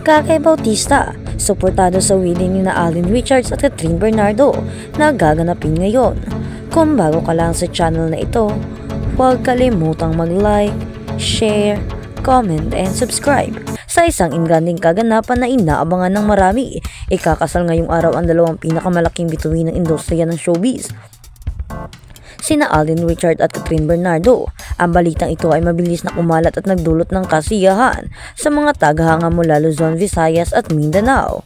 Kakay Bautista, suportado sa wedding ni na Alden Richards at Catherine Bernardo na gaganapin ngayon. Kung bago ka lang sa channel na ito, huwag kalimutang mag-like, share, comment, and subscribe. Sa isang ingranding kaganapan na inaabangan ng marami, ikakasal ngayong araw ang dalawang pinakamalaking bituin ng industriya ng showbiz, sina Alden Richards at Catherine Bernardo. Ang balitang ito ay mabilis na kumalat at nagdulot ng kasiyahan sa mga tagahanga mula Luzon, Visayas at Mindanao.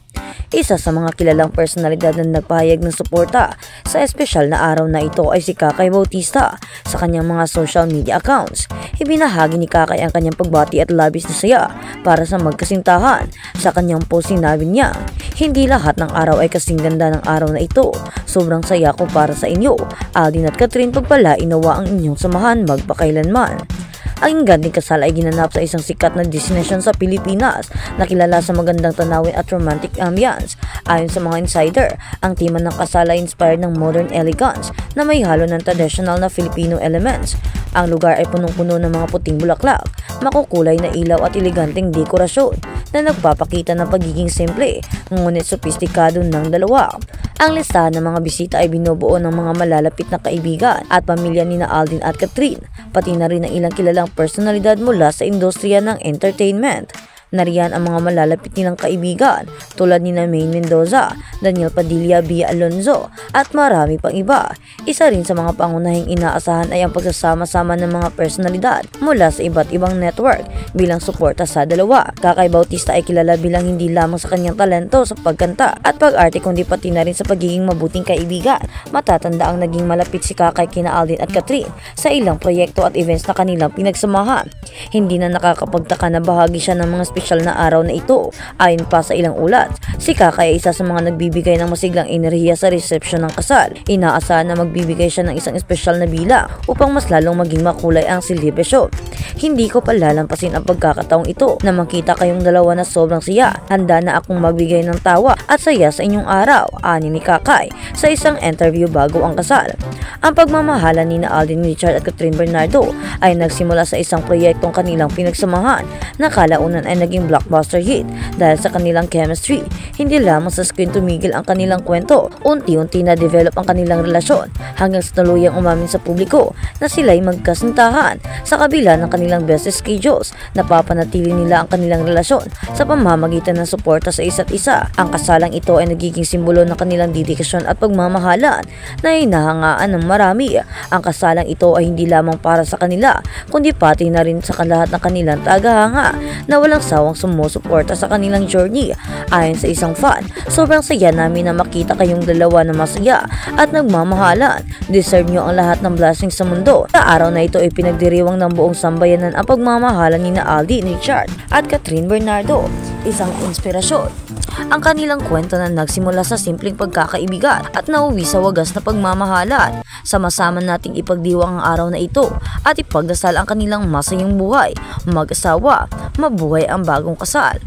Isa sa mga kilalang personalidad na nagpahayag ng suporta sa espesyal na araw na ito ay si Kakay Bautista. Sa kanyang mga social media accounts, ibinahagi ni Kakay ang kanyang pagbati at labis na saya para sa magkasintahan. Sa kanyang post sinabi niya, "Hindi lahat ng araw ay kasing ganda ng araw na ito. Sobrang saya ko para sa inyo. Alden at Catherine, pagpalain nawa ang inyong samahan magpakailanman." Ang ganding kasal ay ginanap sa isang sikat na destination sa Pilipinas na kilala sa magandang tanawin at romantic ambience. Ayon sa mga insider, ang tema ng kasal ay inspired ng modern elegance na may halo ng traditional na Filipino elements. Ang lugar ay punong-puno ng mga puting bulaklak, makukulay na ilaw at eleganteng dekorasyon na nagpapakita ng pagiging simple ngunit sopistikado ng dalawa. Ang listahan ng mga bisita ay binubuo ng mga malalapit na kaibigan at pamilya ni na Alden at Catherine, pati na rin ang ilang kilalang personalidad mula sa industriya ng entertainment. Nariyan ang mga malalapit nilang kaibigan tulad ni na Maine Mendoza, Daniel Padilla, Bia Alonzo at marami pang iba. Isa rin sa mga pangunahing inaasahan ay ang pagsasama-sama ng mga personalidad mula sa iba't ibang network bilang suporta sa dalawa. Kakay Bautista ay kilala bilang hindi lamang sa kanyang talento sa pagkanta at pag-arte kundi pati na rin sa pagiging mabuting kaibigan. Matatanda ang naging malapit si Kakay kina Alden at Catherine sa ilang proyekto at events na kanilang pinagsamahan. Hindi na nakakapagtaka na bahagi siya ng mga special na araw na ito. Ayon pa sa ilang ulat, si Kakay ay isa sa mga nagbibigay ng masiglang enerhiya sa resepsyon ng kasal. Inaasahan na magbibigay siya ng isang espesyal na bilang upang mas lalong maging makulay ang selebrasyon. "Hindi ko palalampasin ang pagkakataong ito na makita kayong dalawa na sobrang siya. Handa na akong magbigay ng tawa at saya sa inyong araw," ani ni Kakay sa isang interview bago ang kasal. Ang pagmamahalan ni na Alden Richards at Catherine Bernardo ay nagsimula sa isang proyektong kanilang pinagsamahan na kalaunan ay naging blockbuster hit dahil sa kanilang chemistry. Hindi lamang sa screen tumigil ang kanilang kwento, unti-unti na develop ang kanilang relasyon hanggang sa tuluyang umamin sa publiko na sila'y magkasintahan. Sa kabila ng kanilang best schedules, napapanatili nila ang kanilang relasyon sa pamamagitan ng suporta sa isa't isa. Ang kasalang ito ay nagiging simbolo ng kanilang dedikasyon at pagmamahalan na hinahangaan ng marami. Ang kasalang ito ay hindi lamang para sa kanila, kundi pati na rin sa lahat ng kanilang tagahanga na walang sawang sumusuporta sa kanilang journey. Ayon sa isang fan, "Sobrang saya namin na makita kayong dalawa na masaya at nagmamahalan. Deserve nyo ang lahat ng blessings sa mundo." Sa araw na ito ay pinagdiriwang ng buong sambayanan ang pagmamahalan ni na Alden Richards at Catherine Bernardo. Isang inspirasyon ang kanilang kwento na nagsimula sa simpleng pagkakaibigan at nauwi sa wagas na pagmamahalan. Sama-sama nating ipagdiwang ang araw na ito at ipagdasal ang kanilang masayang buhay, mag-asawa, mabuhay ang bagong kasal.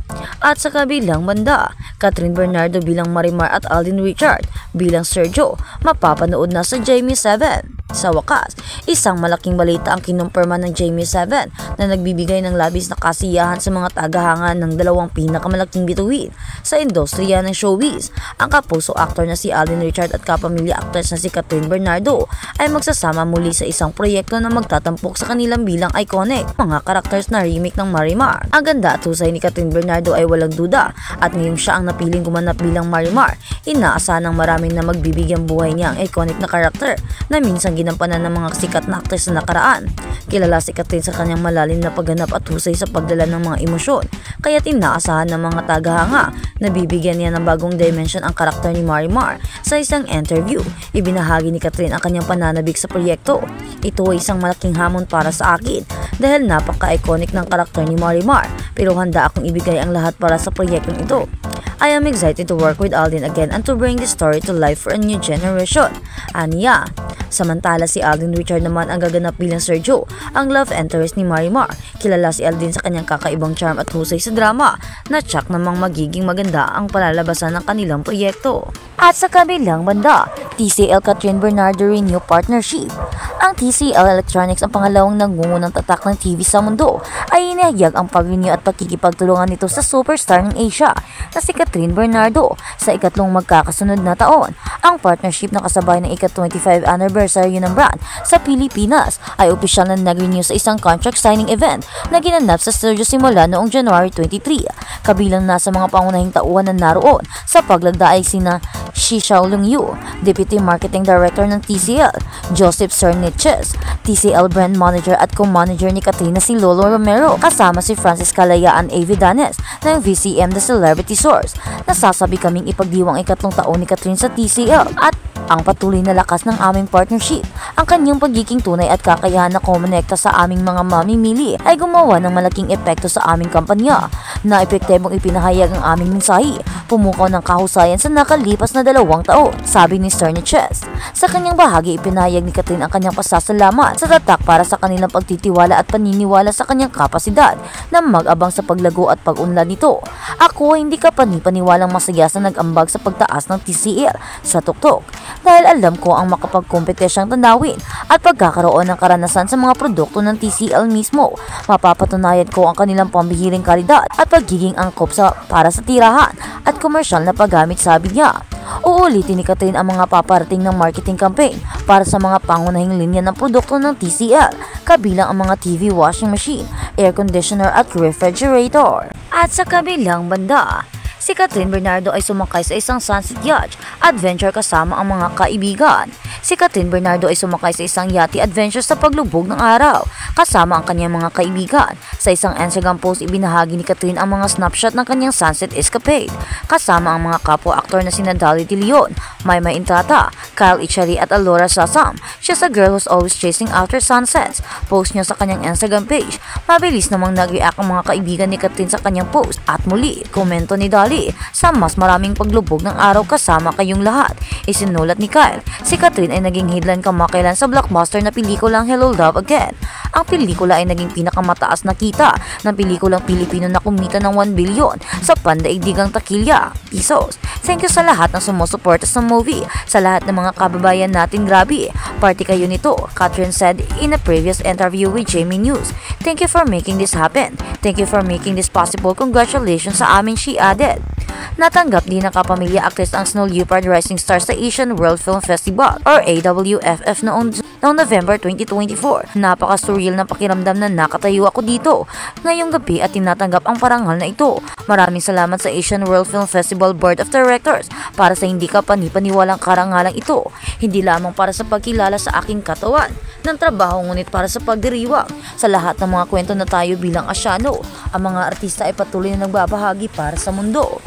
At sa kabilang banda, Catherine Bernardo bilang Marimar at Alden Richards bilang Sergio, mapapanood na sa Jamie 7. Sa wakas, isang malaking balita ang kinumpirma ng Jamie 7 na nagbibigay ng labis na kasiyahan sa mga tagahanga ng dalawang pinakamalaking bituin sa industriya ng showbiz. Ang kapuso actor na si Alden Richards at kapamilya actress na si Catherine Bernardo ay magsasama muli sa isang proyekto na magtatampok sa kanilang bilang iconic mga characters na remake ng Marimar. Ang ganda at husay ni Catherine Bernardo ay walang duda at ngayong siya ang napiling gumanap bilang Marimar, inaasahan ng maraming na magbibigyan buhay niya ang iconic na karakter na minsan ginampanan ng mga sikat na aktres na nakaraan. Kilala si Catherine sa kanyang malalim na pagganap at husay sa pagdala ng mga emosyon, kaya't inaasahan ng mga tagahanga na bibigyan niya ng bagong dimension ang karakter ni Marimar. Sa isang interview, ibinahagi ni Catherine ang kanyang pananabik sa proyekto. "Ito ay isang malaking hamon para sa akin dahil napaka-iconic ng karakter ni Marimar, pero handa akong ibigay ang lahat para sa proyektong ito. I am excited to work with Alden again and to bring this story to life for a new generation," aniya. Samantala si Alden Richard naman ang gaganap bilang Sergio, ang love interest ni Marimar. Kilala si Alden sa kanyang kakaibang charm at husay sa drama na tsak namang magiging maganda ang palalabasan ng kanilang proyekto. At sa kabilang banda, TCL Catherine Bernardo renew partnership. Ang TCL Electronics ang pangalawang nangungunang tatak ng TV sa mundo ay inihayag ang pag-renew at pagkikipagtulungan nito sa superstar ng Asia na si Catherine Bernardo sa ikatlong magkakasunod na taon. Ang partnership na kasabay ng ika-25 anniversary ng brand sa Pilipinas ay opisyal na nag-renew sa isang contract signing event na ginanap sa studio simula noong January 23. Kabilang na sa mga pangunahing tauhan na naroon sa paglagda ay sina Shi Xiaolong Yu, Deputy Marketing Director ng TCL, Joseph Cerniches, TCL Brand Manager at Co-Manager ni Katrina si Lolo Romero, kasama si Francis Kalayaan A. Vidanes ng VCM The Celebrity Source. Nasasabi kaming ipagdiwang ikatlong taon ni Katrina sa TCL at ang patuloy na lakas ng aming partnership. Ang kanyang pagiging tunay at kakayahan na kumonekta sa aming mga mamimili ay gumawa ng malaking epekto sa aming kampanya na epektibong ipinahayag ang aming mensahe. Pumukaw ng kahusayan sa nakalipas na 2 taon, sabi ni Cerniches. Sa kanyang bahagi, ipinahayag ni Catherine ang kanyang pasasalamat sa tatak para sa kanilang pagtitiwala at paniniwala sa kanyang kapasidad na mag-abang sa paglago at pag-unlad nito. Ako hindi ka panipaniwalang masaya sa nag-ambag sa pagtaas ng TCL sa tuktok dahil alam ko ang makapagkompetensyang tanawin at pagkakaroon ng karanasan sa mga produkto ng TCL mismo. Mapapatunayan ko ang kanilang pambihiring kalidad at pagiging angkop para sa tirahan at komersyal na paggamit, sabi niya. Uulitin ni Catherine ang mga paparating ng marketing campaign para sa mga pangunahing linya ng produkto ng TCL, kabilang ang mga TV washing machine, air conditioner at refrigerator. At sa kabilang banda, si Catherine Bernardo ay sumakay sa isang sunset yacht adventure kasama ang mga kaibigan. Si Catherine Bernardo ay sumakay sa isang yachty adventure sa paglubog ng araw kasama ang kanyang mga kaibigan. Sa isang Instagram post, ibinahagi ni Catherine ang mga snapshot ng kanyang sunset escapade kasama ang mga kapwa-aktor na sina Dolly De Leon, Maymay Intrata, Kyle Echari at Alora Sasam. She's a girl who's always chasing after sunsets. Post niya sa kanyang Instagram page. Mabilis namang nag-react ang mga kaibigan ni Catherine sa kanyang post. At muli, komento ni Dolly, sa mas maraming paglubog ng araw kasama kayong lahat. Isinulat ni Kyle, si Catherine ay naging headline kamakailan sa blockbuster na pelikulang Hello Love Again. Ang pelikula ay naging pinakamataas na kita ng pelikulang Pilipino na kumita ng 1 billion sa pandaigdigang takilya pesos. Thank you sa lahat ng sumusuporta sa movie, sa lahat ng mga kababayan natin, grabe. Party kayo nito, Catherine said in a previous interview with Jamie News. Thank you for making this happen. Thank you for making this possible. Congratulations sa amin, she added. Natanggap din ng kapamilya actress ang Snow Leopard Rising Star sa Asian World Film Festival or AWFF noong November 2024. Napaka-surreal na pakiramdam na nakatayo ako dito ngayong gabi at tinatanggap ang parangal na ito. Maraming salamat sa Asian World Film Festival Board of Directors para sa hindi ka panipaniwalang karangalang ito. Hindi lamang para sa pagkilala sa aking katawan ng trabaho, ngunit para sa pagdiriwang sa lahat ng mga kwento na tayo bilang Asyano. Ang mga artista ay patuloy na nagbabahagi para sa mundo.